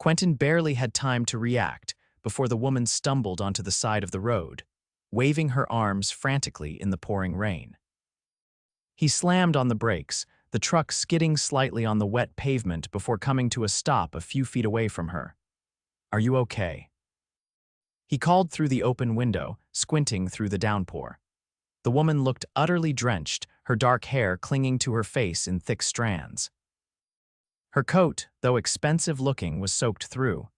Quentin barely had time to react before the woman stumbled onto the side of the road, waving her arms frantically in the pouring rain. He slammed on the brakes, the truck skidding slightly on the wet pavement before coming to a stop a few feet away from her. "Are you okay?" He called through the open window, squinting through the downpour. The woman looked utterly drenched, her dark hair clinging to her face in thick strands. Her coat, though expensive-looking, was soaked through.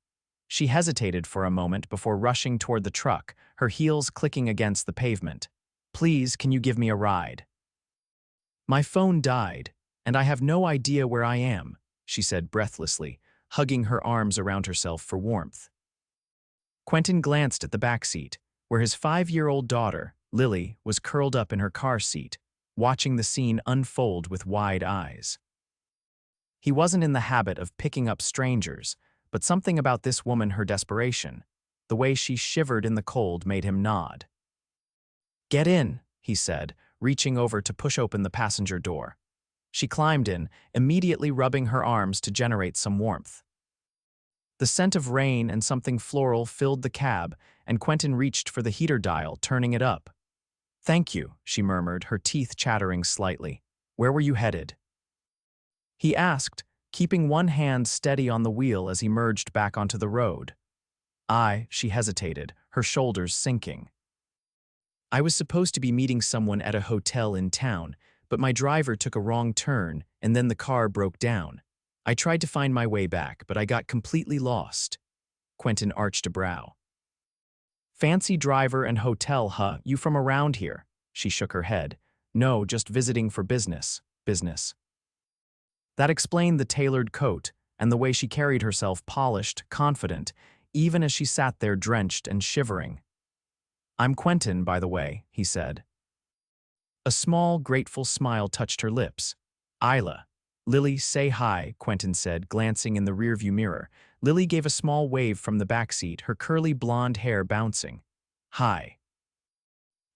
She hesitated for a moment before rushing toward the truck, her heels clicking against the pavement. "Please, can you give me a ride?" "My phone died, and I have no idea where I am," she said breathlessly, hugging her arms around herself for warmth. Quentin glanced at the back seat, where his 5-year-old daughter, Lily, was curled up in her car seat, watching the scene unfold with wide eyes. He wasn't in the habit of picking up strangers, but something about this woman, her desperation, the way she shivered in the cold, made him nod. "Get in," he said, reaching over to push open the passenger door. She climbed in, immediately rubbing her arms to generate some warmth. The scent of rain and something floral filled the cab, and Quentin reached for the heater dial, turning it up. "Thank you," she murmured, her teeth chattering slightly. "Where were you headed?" He asked, keeping one hand steady on the wheel as he merged back onto the road. She hesitated, her shoulders sinking. "I was supposed to be meeting someone at a hotel in town, but my driver took a wrong turn and then the car broke down. I tried to find my way back, but I got completely lost." Quentin arched a brow. "Fancy driver and hotel, huh? You from around here?" She shook her head. "No, just visiting for business. Business." That explained the tailored coat and the way she carried herself, polished, confident, even as she sat there drenched and shivering. "I'm Quentin, by the way," he said. A small, grateful smile touched her lips. "Isla." "Lily, say hi," Quentin said, glancing in the rearview mirror. Lily gave a small wave from the back seat, her curly blonde hair bouncing. "Hi."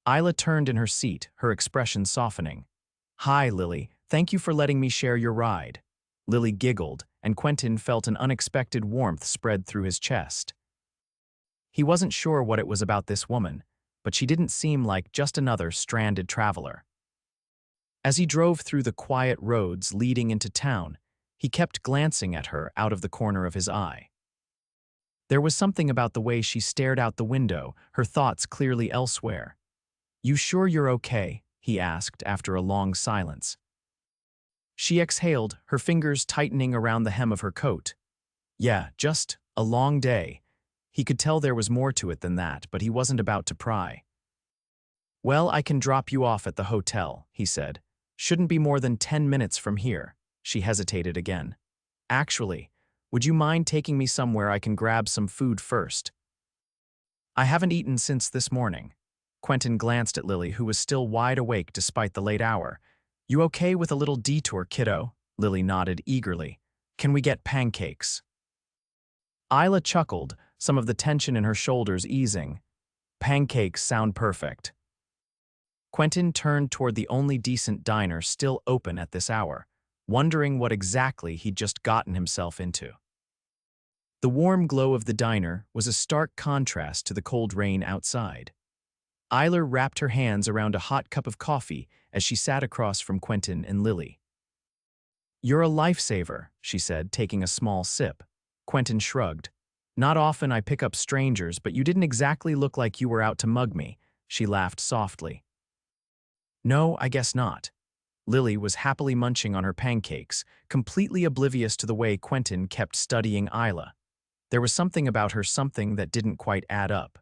Isla turned in her seat, her expression softening. "Hi, Lily. Thank you for letting me share your ride." Lily giggled, and Quentin felt an unexpected warmth spread through his chest. He wasn't sure what it was about this woman, but she didn't seem like just another stranded traveler. As he drove through the quiet roads leading into town, he kept glancing at her out of the corner of his eye. There was something about the way she stared out the window, her thoughts clearly elsewhere. "You sure you're okay?" he asked after a long silence. She exhaled, her fingers tightening around the hem of her coat. "Yeah, just a long day." He could tell there was more to it than that, but he wasn't about to pry. "Well, I can drop you off at the hotel," he said. "Shouldn't be more than 10 minutes from here." She hesitated again. "Actually, would you mind taking me somewhere I can grab some food first?" "I haven't eaten since this morning." Quentin glanced at Lily, who was still wide awake despite the late hour. "You okay with a little detour, kiddo?" Lily nodded eagerly. "Can we get pancakes?" Isla chuckled, some of the tension in her shoulders easing. "Pancakes sound perfect." Quentin turned toward the only decent diner still open at this hour, wondering what exactly he'd just gotten himself into. The warm glow of the diner was a stark contrast to the cold rain outside. Isla wrapped her hands around a hot cup of coffee as she sat across from Quentin and Lily. "You're a lifesaver," she said, taking a small sip. Quentin shrugged. "Not often I pick up strangers, but you didn't exactly look like you were out to mug me." She laughed softly. "No, I guess not." Lily was happily munching on her pancakes, completely oblivious to the way Quentin kept studying Isla. There was something about her, something that didn't quite add up.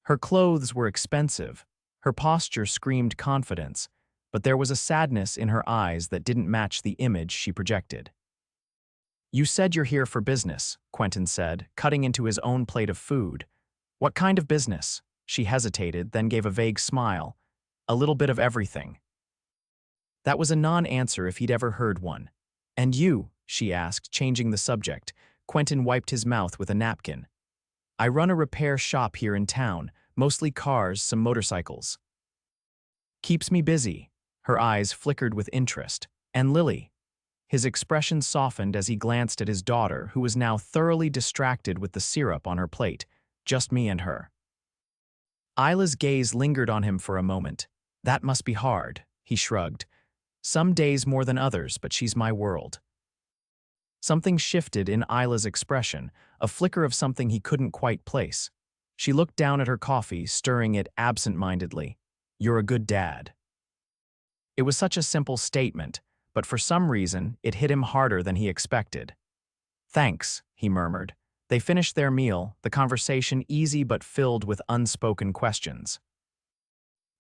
Her clothes were expensive, her posture screamed confidence, but there was a sadness in her eyes that didn't match the image she projected. "You said you're here for business," Quentin said, cutting into his own plate of food. "What kind of business?" She hesitated, then gave a vague smile. "A little bit of everything." That was a non-answer if he'd ever heard one. "And you?" she asked, changing the subject. Quentin wiped his mouth with a napkin. "I run a repair shop here in town, mostly cars, some motorcycles." "Keeps me busy." Her eyes flickered with interest. "And Lily?" His expression softened as he glanced at his daughter, who was now thoroughly distracted with the syrup on her plate. Just me and her. Isla's gaze lingered on him for a moment. That must be hard, he shrugged. Some days more than others, but she's my world. Something shifted in Isla's expression, a flicker of something he couldn't quite place. She looked down at her coffee, stirring it absent-mindedly. You're a good dad. It was such a simple statement, but for some reason, it hit him harder than he expected. Thanks, he murmured. They finished their meal, the conversation easy but filled with unspoken questions.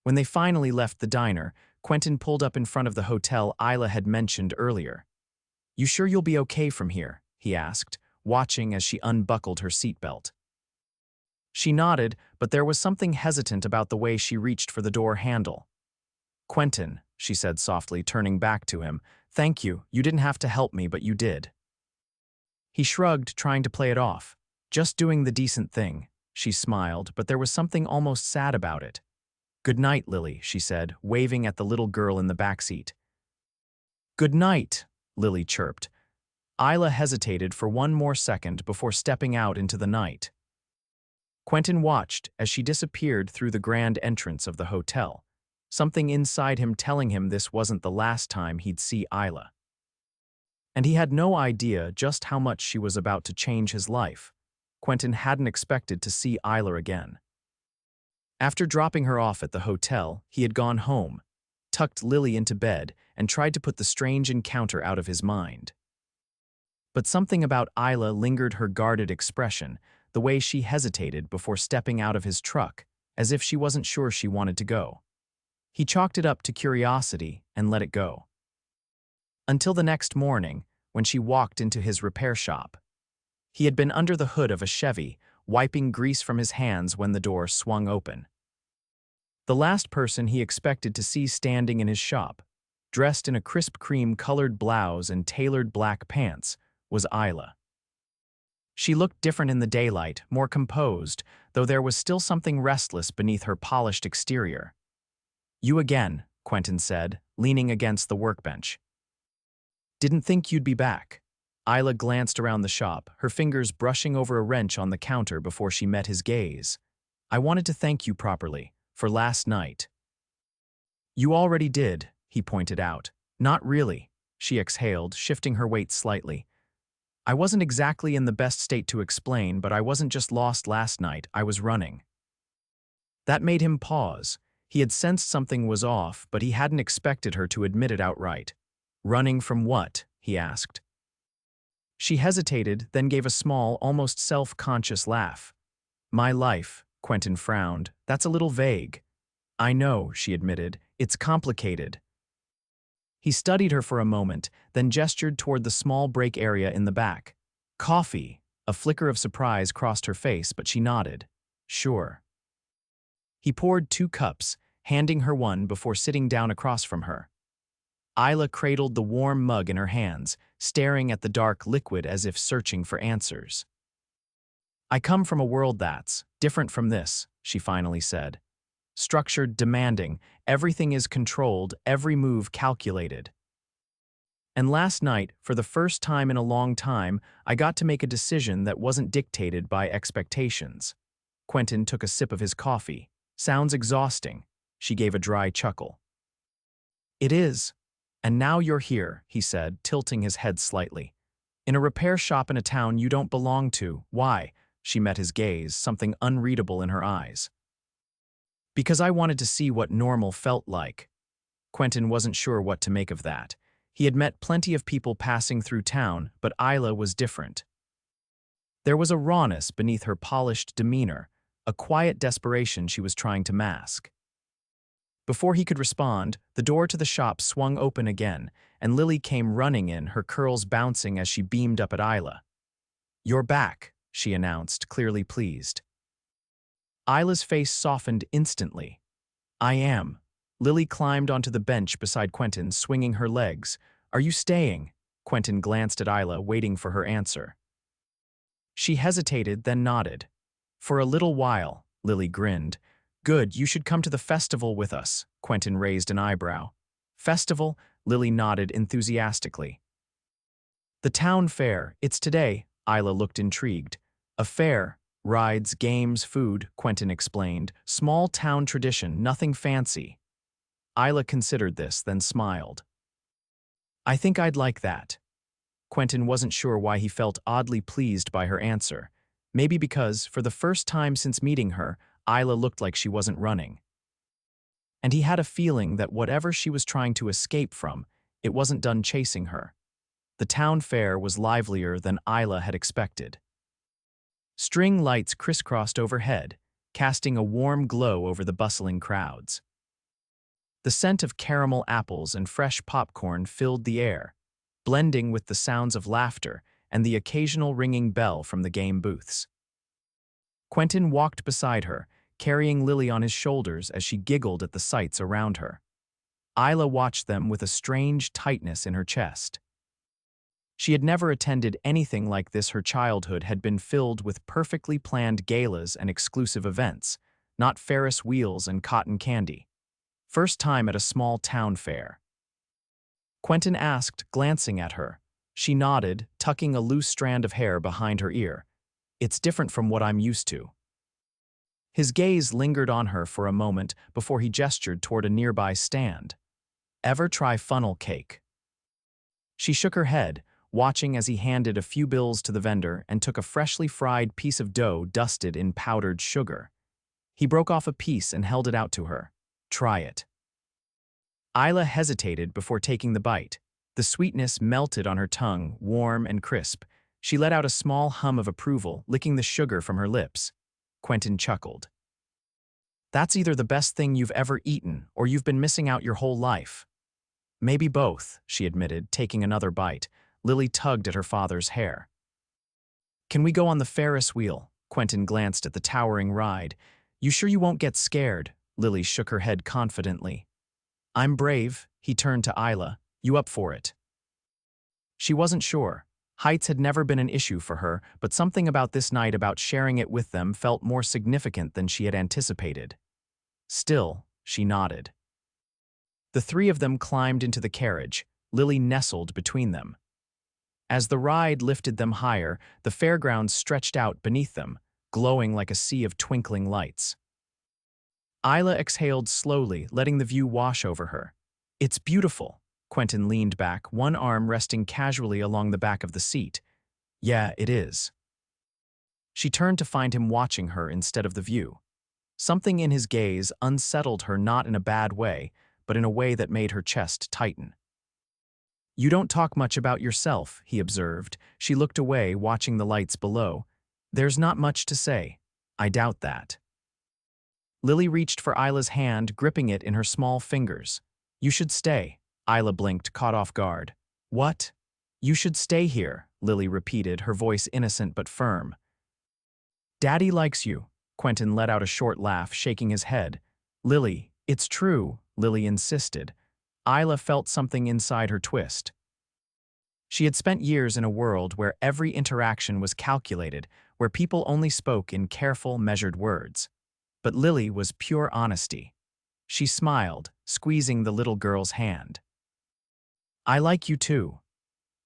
When they finally left the diner, Quentin pulled up in front of the hotel Isla had mentioned earlier. You sure you'll be okay from here? He asked, watching as she unbuckled her seatbelt. She nodded, but there was something hesitant about the way she reached for the door handle. Quentin, she said softly, turning back to him, thank you, you didn't have to help me, but you did. He shrugged, trying to play it off. Just doing the decent thing. She smiled, but there was something almost sad about it. Good night, Lily, she said, waving at the little girl in the backseat. Good night, Lily chirped. Isla hesitated for one more second before stepping out into the night. Quentin watched as she disappeared through the grand entrance of the hotel, something inside him telling him this wasn't the last time he'd see Isla. And he had no idea just how much she was about to change his life. Quentin hadn't expected to see Isla again. After dropping her off at the hotel, he had gone home, tucked Lily into bed, and tried to put the strange encounter out of his mind. But something about Isla lingered, her guarded expression, the way she hesitated before stepping out of his truck, as if she wasn't sure she wanted to go. He chalked it up to curiosity and let it go. Until the next morning, when she walked into his repair shop. He had been under the hood of a Chevy, wiping grease from his hands when the door swung open. The last person he expected to see standing in his shop, dressed in a crisp cream-colored blouse and tailored black pants, was Isla. She looked different in the daylight, more composed, though there was still something restless beneath her polished exterior. You again, Quentin said, leaning against the workbench. Didn't think you'd be back. Isla glanced around the shop, her fingers brushing over a wrench on the counter before she met his gaze. I wanted to thank you properly, for last night. You already did, he pointed out. Not really, she exhaled, shifting her weight slightly. I wasn't exactly in the best state to explain, but I wasn't just lost last night, I was running. That made him pause. He had sensed something was off, but he hadn't expected her to admit it outright. Running from what? He asked. She hesitated, then gave a small, almost self-conscious laugh. My life, Quentin frowned. That's a little vague. I know, she admitted. It's complicated. He studied her for a moment, then gestured toward the small break area in the back. Coffee. A flicker of surprise crossed her face, but she nodded. Sure. He poured 2 cups, handing her one before sitting down across from her. Isla cradled the warm mug in her hands, staring at the dark liquid as if searching for answers. I come from a world that's different from this, she finally said. Structured, demanding, everything is controlled, every move calculated. And last night, for the first time in a long time, I got to make a decision that wasn't dictated by expectations. Quentin took a sip of his coffee. Sounds exhausting. She gave a dry chuckle. It is. And now you're here, he said, tilting his head slightly. In a repair shop in a town you don't belong to. Why? She met his gaze, something unreadable in her eyes. Because I wanted to see what normal felt like. Quentin wasn't sure what to make of that. He had met plenty of people passing through town, but Isla was different. There was a rawness beneath her polished demeanor, a quiet desperation she was trying to mask. Before he could respond, the door to the shop swung open again, and Lily came running in, her curls bouncing as she beamed up at Isla. You're back, she announced, clearly pleased. Isla's face softened instantly. I am. Lily climbed onto the bench beside Quentin, swinging her legs. Are you staying? Quentin glanced at Isla, waiting for her answer. She hesitated, then nodded. For a little while, Lily grinned. Good, you should come to the festival with us, Quentin raised an eyebrow. Festival? Lily nodded enthusiastically. The town fair, it's today, Isla looked intrigued. A fair, rides, games, food, Quentin explained. Small town tradition, nothing fancy. Isla considered this, then smiled. I think I'd like that. Quentin wasn't sure why he felt oddly pleased by her answer. Maybe because, for the first time since meeting her, Isla looked like she wasn't running. And he had a feeling that whatever she was trying to escape from, it wasn't done chasing her. The town fair was livelier than Isla had expected. String lights crisscrossed overhead, casting a warm glow over the bustling crowds. The scent of caramel apples and fresh popcorn filled the air, blending with the sounds of laughter and the occasional ringing bell from the game booths. Quentin walked beside her, carrying Lily on his shoulders as she giggled at the sights around her. Isla watched them with a strange tightness in her chest. She had never attended anything like this. Her childhood had been filled with perfectly planned galas and exclusive events, not Ferris wheels and cotton candy. First time at a small town fair. Quentin asked, glancing at her. She nodded, tucking a loose strand of hair behind her ear. It's different from what I'm used to. His gaze lingered on her for a moment before he gestured toward a nearby stand. Ever try funnel cake? She shook her head, watching as he handed a few bills to the vendor and took a freshly fried piece of dough dusted in powdered sugar. He broke off a piece and held it out to her. Try it. Isla hesitated before taking the bite. The sweetness melted on her tongue, warm and crisp. She let out a small hum of approval, licking the sugar from her lips. Quentin chuckled. That's either the best thing you've ever eaten, or you've been missing out your whole life. Maybe both, she admitted, taking another bite. Lily tugged at her father's hair. Can we go on the Ferris wheel? Quentin glanced at the towering ride. You sure you won't get scared? Lily shook her head confidently. I'm brave, he turned to Isla. You up for it? She wasn't sure. Heights had never been an issue for her, but something about this night, about sharing it with them, felt more significant than she had anticipated. Still, she nodded. The three of them climbed into the carriage, Lily nestled between them. As the ride lifted them higher, the fairgrounds stretched out beneath them, glowing like a sea of twinkling lights. Isla exhaled slowly, letting the view wash over her. It's beautiful. Quentin leaned back, one arm resting casually along the back of the seat. Yeah, it is. She turned to find him watching her instead of the view. Something in his gaze unsettled her, not in a bad way, but in a way that made her chest tighten. You don't talk much about yourself, he observed. She looked away, watching the lights below. There's not much to say. I doubt that. Lily reached for Isla's hand, gripping it in her small fingers. You should stay. Isla blinked, caught off guard. What? You should stay here, Lily repeated, her voice innocent but firm. Daddy likes you. Quentin let out a short laugh, shaking his head. Lily, it's true, Lily insisted. Isla felt something inside her twist. She had spent years in a world where every interaction was calculated, where people only spoke in careful, measured words. But Lily was pure honesty. She smiled, squeezing the little girl's hand. I like you too.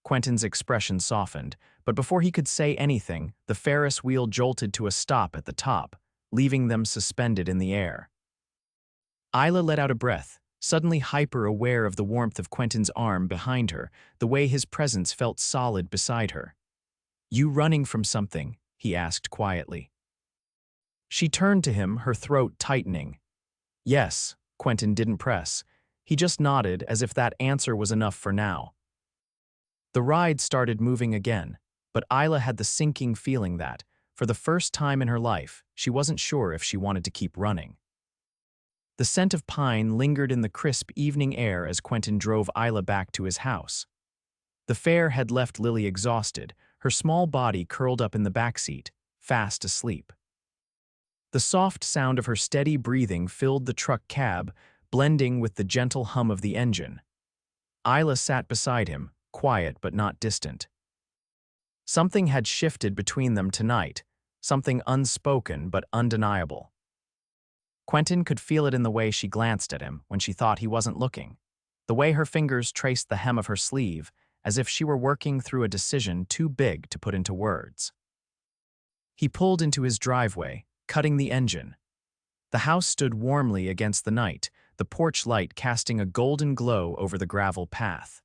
Quentin's expression softened, but before he could say anything, the Ferris wheel jolted to a stop at the top, leaving them suspended in the air. Isla let out a breath, suddenly hyper-aware of the warmth of Quentin's arm behind her, the way his presence felt solid beside her. You running from something? He asked quietly. She turned to him, her throat tightening. Yes, Quentin didn't press. He just nodded as if that answer was enough for now. The ride started moving again, but Isla had the sinking feeling that, for the first time in her life, she wasn't sure if she wanted to keep running. The scent of pine lingered in the crisp evening air as Quentin drove Isla back to his house. The fair had left Lily exhausted, her small body curled up in the backseat, fast asleep. The soft sound of her steady breathing filled the truck cab, blending with the gentle hum of the engine. Isla sat beside him, quiet but not distant. Something had shifted between them tonight, something unspoken but undeniable. Quentin could feel it in the way she glanced at him when she thought he wasn't looking, the way her fingers traced the hem of her sleeve, as if she were working through a decision too big to put into words. He pulled into his driveway, cutting the engine. The house stood warmly against the night, the porch light casting a golden glow over the gravel path.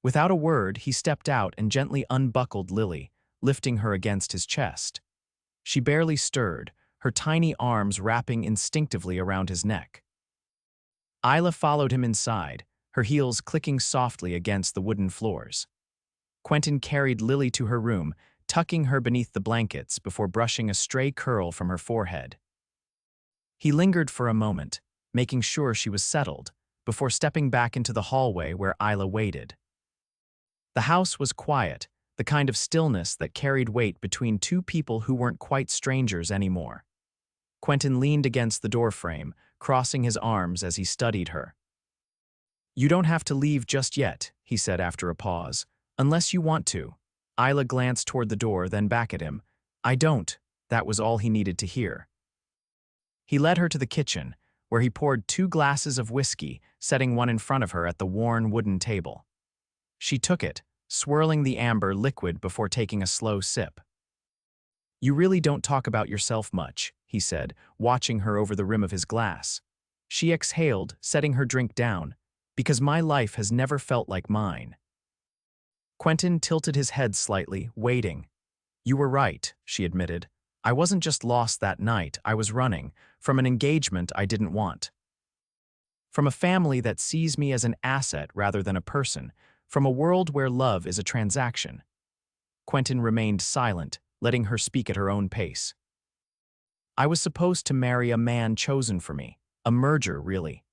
Without a word, he stepped out and gently unbuckled Lily, lifting her against his chest. She barely stirred, her tiny arms wrapping instinctively around his neck. Isla followed him inside, her heels clicking softly against the wooden floors. Quentin carried Lily to her room, tucking her beneath the blankets before brushing a stray curl from her forehead. He lingered for a moment, making sure she was settled, before stepping back into the hallway where Isla waited. The house was quiet, the kind of stillness that carried weight between two people who weren't quite strangers anymore. Quentin leaned against the doorframe, crossing his arms as he studied her. "You don't have to leave just yet," he said after a pause, "unless you want to." Isla glanced toward the door, then back at him. "I don't." That was all he needed to hear. He led her to the kitchen, where he poured 2 glasses of whiskey, setting one in front of her at the worn wooden table. She took it, swirling the amber liquid before taking a slow sip. "You really don't talk about yourself much," he said, watching her over the rim of his glass. She exhaled, setting her drink down, "Because my life has never felt like mine." Quentin tilted his head slightly, waiting. "You were right," she admitted. "I wasn't just lost that night, I was running, from an engagement I didn't want. From a family that sees me as an asset rather than a person, from a world where love is a transaction." Quentin remained silent, letting her speak at her own pace. "I was supposed to marry a man chosen for me, a merger, really.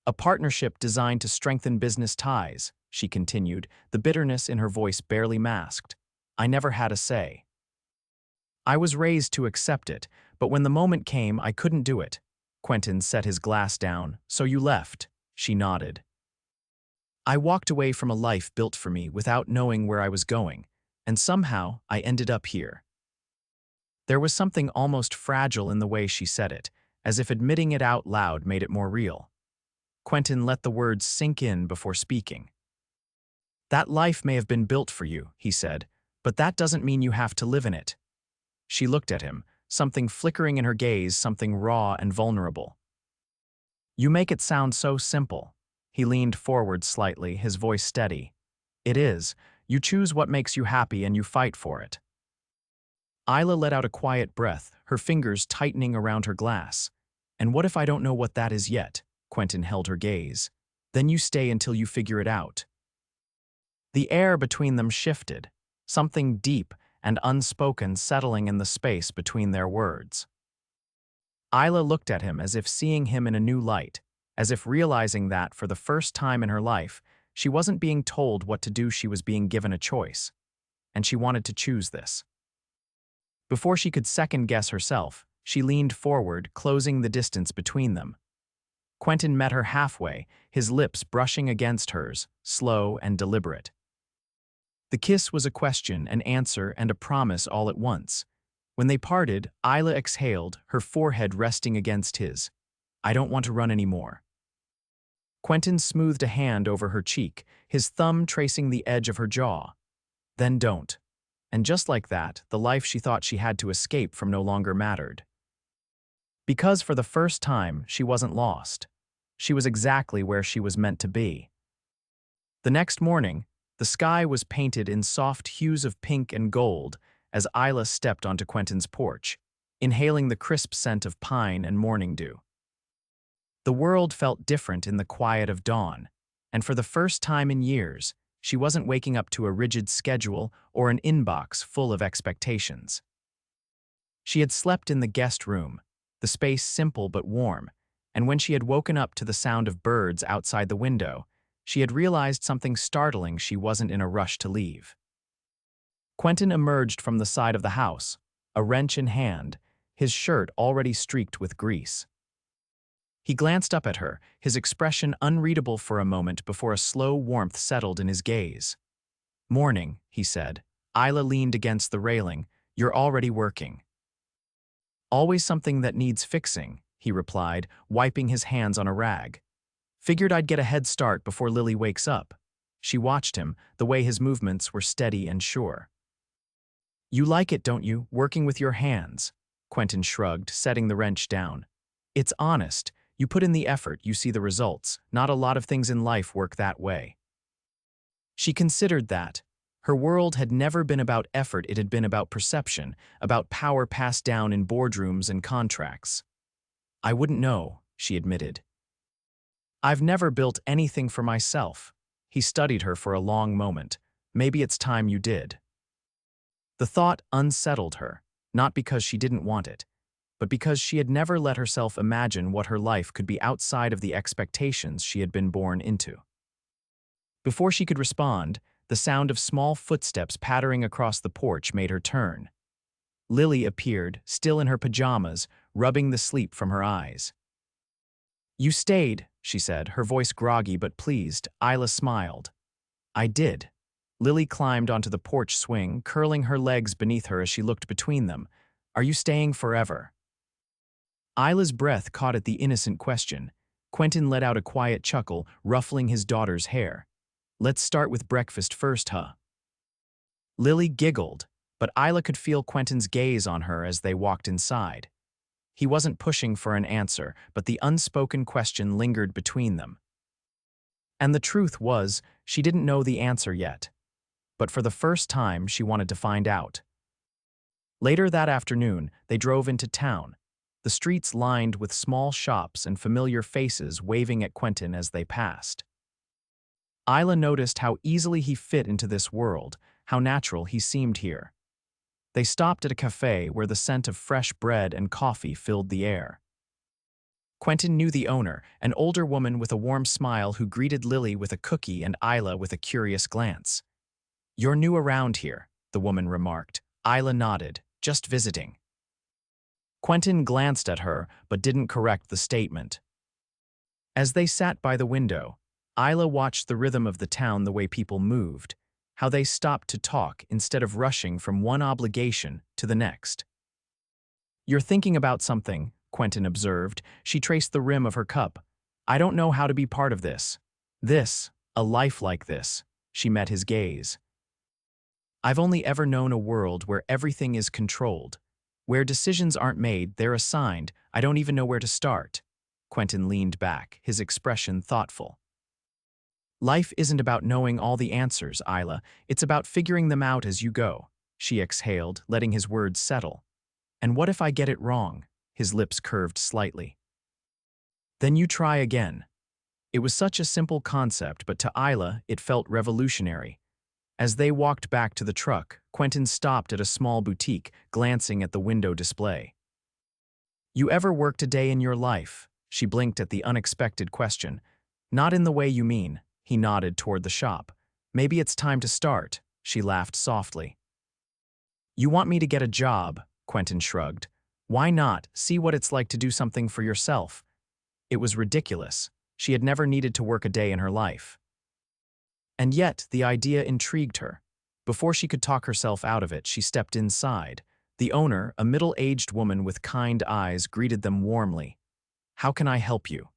A partnership designed to strengthen business ties," she continued, the bitterness in her voice barely masked. "I never had a say. I was raised to accept it, but when the moment came, I couldn't do it." Quentin set his glass down. "So you left," she nodded. "I walked away from a life built for me without knowing where I was going, and somehow I ended up here." There was something almost fragile in the way she said it, as if admitting it out loud made it more real. Quentin let the words sink in before speaking. "That life may have been built for you," he said, "but that doesn't mean you have to live in it." She looked at him, something flickering in her gaze, something raw and vulnerable. "You make it sound so simple." He leaned forward slightly, his voice steady. "It is. You choose what makes you happy and you fight for it." Isla let out a quiet breath, her fingers tightening around her glass. "And what if I don't know what that is yet?" Quentin held her gaze. "Then you stay until you figure it out." The air between them shifted, something deep and unspoken settling in the space between their words. Isla looked at him as if seeing him in a new light, as if realizing that, for the first time in her life, she wasn't being told what to do, she was being given a choice. And she wanted to choose this. Before she could second-guess herself, she leaned forward, closing the distance between them. Quentin met her halfway, his lips brushing against hers, slow and deliberate. The kiss was a question, an answer, and a promise all at once. When they parted, Isla exhaled, her forehead resting against his. "I don't want to run anymore." Quentin smoothed a hand over her cheek, his thumb tracing the edge of her jaw. "Then don't." And just like that, the life she thought she had to escape from no longer mattered. Because for the first time, she wasn't lost. She was exactly where she was meant to be. The next morning, the sky was painted in soft hues of pink and gold as Isla stepped onto Quentin's porch, inhaling the crisp scent of pine and morning dew. The world felt different in the quiet of dawn, and for the first time in years, she wasn't waking up to a rigid schedule or an inbox full of expectations. She had slept in the guest room, the space simple but warm, and when she had woken up to the sound of birds outside the window, she had realized something startling: she wasn't in a rush to leave. Quentin emerged from the side of the house, a wrench in hand, his shirt already streaked with grease. He glanced up at her, his expression unreadable for a moment before a slow warmth settled in his gaze. "Morning," he said. Isla leaned against the railing. "You're already working." "Always something that needs fixing," he replied, wiping his hands on a rag. "Figured I'd get a head start before Lily wakes up." She watched him, the way his movements were steady and sure. "You like it, don't you, working with your hands?" Quentin shrugged, setting the wrench down. "It's honest. You put in the effort, you see the results. Not a lot of things in life work that way." She considered that. Her world had never been about effort, it had been about perception, about power passed down in boardrooms and contracts. "I wouldn't know," she admitted. "I've never built anything for myself." He studied her for a long moment. "Maybe it's time you did." The thought unsettled her, not because she didn't want it, but because she had never let herself imagine what her life could be outside of the expectations she had been born into. Before she could respond, the sound of small footsteps pattering across the porch made her turn. Lily appeared, still in her pajamas, rubbing the sleep from her eyes. "You stayed," she said, her voice groggy but pleased. Isla smiled. "I did." Lily climbed onto the porch swing, curling her legs beneath her as she looked between them. "Are you staying forever?" Isla's breath caught at the innocent question. Quentin let out a quiet chuckle, ruffling his daughter's hair. "Let's start with breakfast first, huh?" Lily giggled, but Isla could feel Quentin's gaze on her as they walked inside. He wasn't pushing for an answer, but the unspoken question lingered between them. And the truth was, she didn't know the answer yet. But for the first time, she wanted to find out. Later that afternoon, they drove into town, the streets lined with small shops and familiar faces waving at Quentin as they passed. Isla noticed how easily he fit into this world, how natural he seemed here. They stopped at a cafe where the scent of fresh bread and coffee filled the air. Quentin knew the owner, an older woman with a warm smile who greeted Lily with a cookie and Isla with a curious glance. "You're new around here," the woman remarked. Isla nodded. "Just visiting." Quentin glanced at her, but didn't correct the statement. As they sat by the window, Isla watched the rhythm of the town, the way people moved, how they stopped to talk instead of rushing from one obligation to the next. "You're thinking about something," Quentin observed. She traced the rim of her cup. "I don't know how to be part of this. A life like this." She met his gaze. "I've only ever known a world where everything is controlled. Where decisions aren't made, they're assigned. I don't even know where to start." Quentin leaned back, his expression thoughtful. "Life isn't about knowing all the answers, Isla. It's about figuring them out as you go." She exhaled, letting his words settle. "And what if I get it wrong?" His lips curved slightly. "Then you try again." It was such a simple concept, but to Isla, it felt revolutionary. As they walked back to the truck, Quentin stopped at a small boutique, glancing at the window display. "You ever worked a day in your life?" She blinked at the unexpected question. "Not in the way you mean." He nodded toward the shop. "Maybe it's time to start." She laughed softly. "You want me to get a job?" Quentin shrugged. "Why not? See what it's like to do something for yourself." It was ridiculous. She had never needed to work a day in her life. And yet, the idea intrigued her. Before she could talk herself out of it, she stepped inside. The owner, a middle-aged woman with kind eyes, greeted them warmly. "How can I help you?"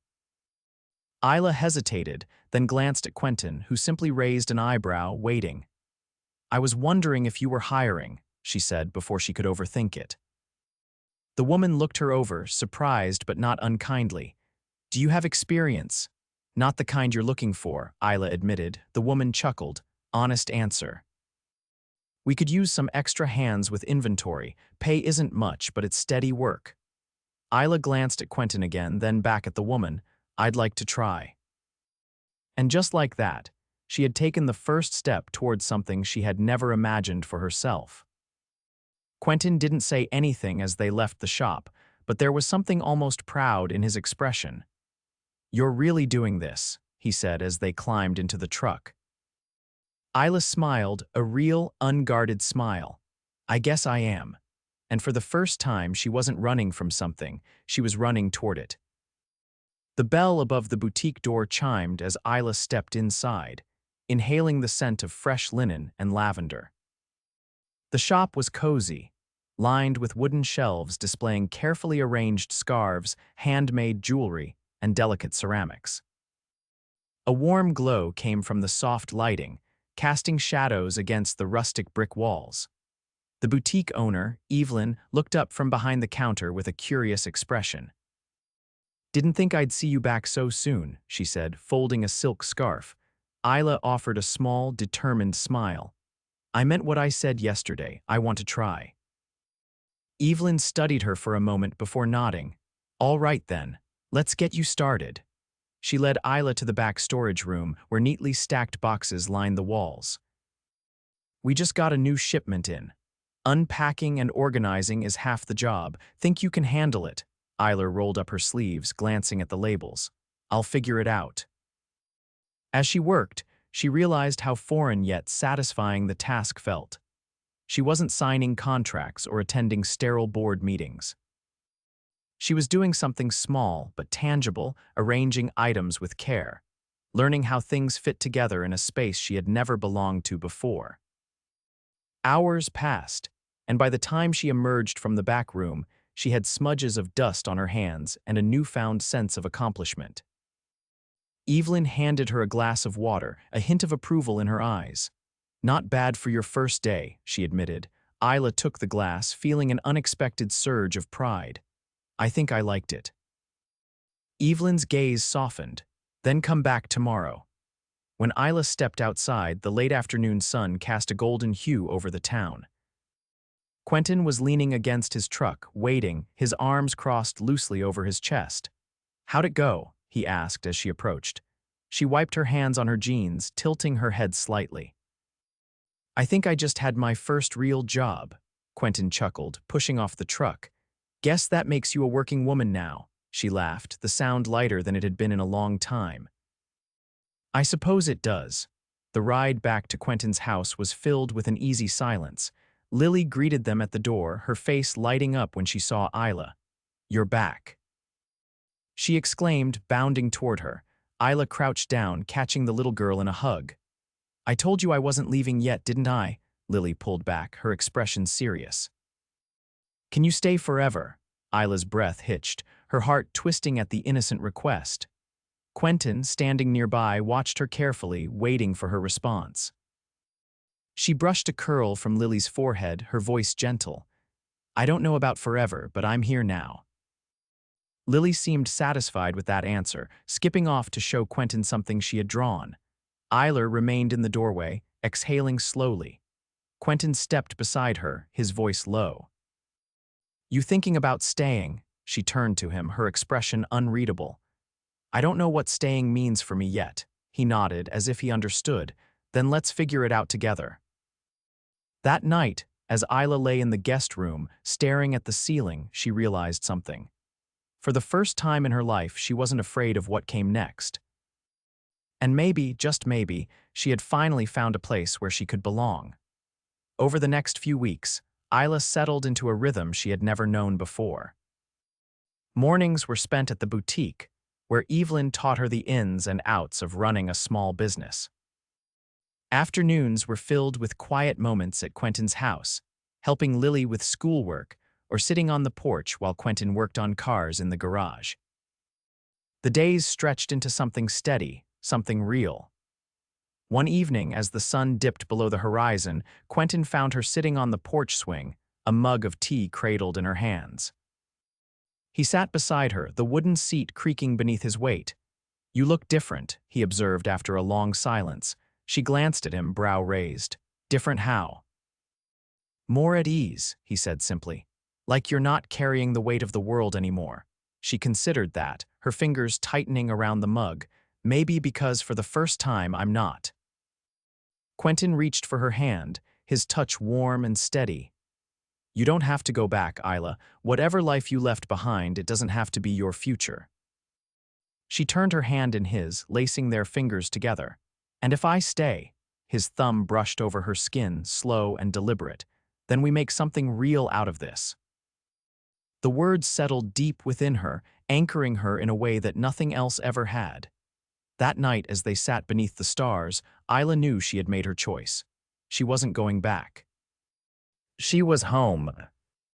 Isla hesitated, then glanced at Quentin, who simply raised an eyebrow, waiting. "I was wondering if you were hiring," she said before she could overthink it. The woman looked her over, surprised but not unkindly. "Do you have experience?" "Not the kind you're looking for," Isla admitted. The woman chuckled. "Honest answer. We could use some extra hands with inventory. Pay isn't much, but it's steady work." Isla glanced at Quentin again, then back at the woman. "I'd like to try." And just like that, she had taken the first step towards something she had never imagined for herself. Quentin didn't say anything as they left the shop, but there was something almost proud in his expression. "You're really doing this," he said as they climbed into the truck. Isla smiled, a real, unguarded smile. "I guess I am." And for the first time, she wasn't running from something, she was running toward it. The bell above the boutique door chimed as Isla stepped inside, inhaling the scent of fresh linen and lavender. The shop was cozy, lined with wooden shelves displaying carefully arranged scarves, handmade jewelry, and delicate ceramics. A warm glow came from the soft lighting, casting shadows against the rustic brick walls. The boutique owner, Evelyn, looked up from behind the counter with a curious expression. "Didn't think I'd see you back so soon," she said, folding a silk scarf. Isla offered a small, determined smile. "I meant what I said yesterday. I want to try." Evelyn studied her for a moment before nodding. "All right then, let's get you started." She led Isla to the back storage room, where neatly stacked boxes lined the walls. "We just got a new shipment in. Unpacking and organizing is half the job. Think you can handle it?" Isla rolled up her sleeves, glancing at the labels. "I'll figure it out." As she worked, she realized how foreign yet satisfying the task felt. She wasn't signing contracts or attending sterile board meetings. She was doing something small but tangible, arranging items with care, learning how things fit together in a space she had never belonged to before. Hours passed, and by the time she emerged from the back room, she had smudges of dust on her hands and a newfound sense of accomplishment. Evelyn handed her a glass of water, a hint of approval in her eyes. "Not bad for your first day," she admitted. Isla took the glass, feeling an unexpected surge of pride. "I think I liked it." Evelyn's gaze softened. "Then come back tomorrow." When Isla stepped outside, the late afternoon sun cast a golden hue over the town. Quentin was leaning against his truck, waiting, his arms crossed loosely over his chest. "How'd it go?" he asked as she approached. She wiped her hands on her jeans, tilting her head slightly. "I think I just had my first real job," Quentin chuckled, pushing off the truck. "Guess that makes you a working woman now," she laughed, the sound lighter than it had been in a long time. "I suppose it does." The ride back to Quentin's house was filled with an easy silence. Lily greeted them at the door, her face lighting up when she saw Isla. "You're back," she exclaimed, bounding toward her. Isla crouched down, catching the little girl in a hug. "I told you I wasn't leaving yet, didn't I?" Lily pulled back, her expression serious. "Can you stay forever?" Isla's breath hitched, her heart twisting at the innocent request. Quentin, standing nearby, watched her carefully, waiting for her response. She brushed a curl from Lily's forehead, her voice gentle. "I don't know about forever, but I'm here now." Lily seemed satisfied with that answer, skipping off to show Quentin something she had drawn. Isla remained in the doorway, exhaling slowly. Quentin stepped beside her, his voice low. "You thinking about staying?" She turned to him, her expression unreadable. "I don't know what staying means for me yet." He nodded, as if he understood. "Then let's figure it out together." That night, as Isla lay in the guest room, staring at the ceiling, she realized something. For the first time in her life, she wasn't afraid of what came next. And maybe, just maybe, she had finally found a place where she could belong. Over the next few weeks, Isla settled into a rhythm she had never known before. Mornings were spent at the boutique, where Evelyn taught her the ins and outs of running a small business. Afternoons were filled with quiet moments at Quentin's house, helping Lily with schoolwork or sitting on the porch while Quentin worked on cars in the garage. The days stretched into something steady, something real. One evening, as the sun dipped below the horizon, Quentin found her sitting on the porch swing, a mug of tea cradled in her hands. He sat beside her, the wooden seat creaking beneath his weight. "You look different," he observed after a long silence. She glanced at him, brow raised. "Different how?" "More at ease," he said simply. "Like you're not carrying the weight of the world anymore." She considered that, her fingers tightening around the mug. "Maybe because for the first time I'm not." Quentin reached for her hand, his touch warm and steady. "You don't have to go back, Isla. Whatever life you left behind, it doesn't have to be your future." She turned her hand in his, lacing their fingers together. "And if I stay," his thumb brushed over her skin, slow and deliberate, "then we make something real out of this." The words settled deep within her, anchoring her in a way that nothing else ever had. That night, as they sat beneath the stars, Isla knew she had made her choice. She wasn't going back. She was home.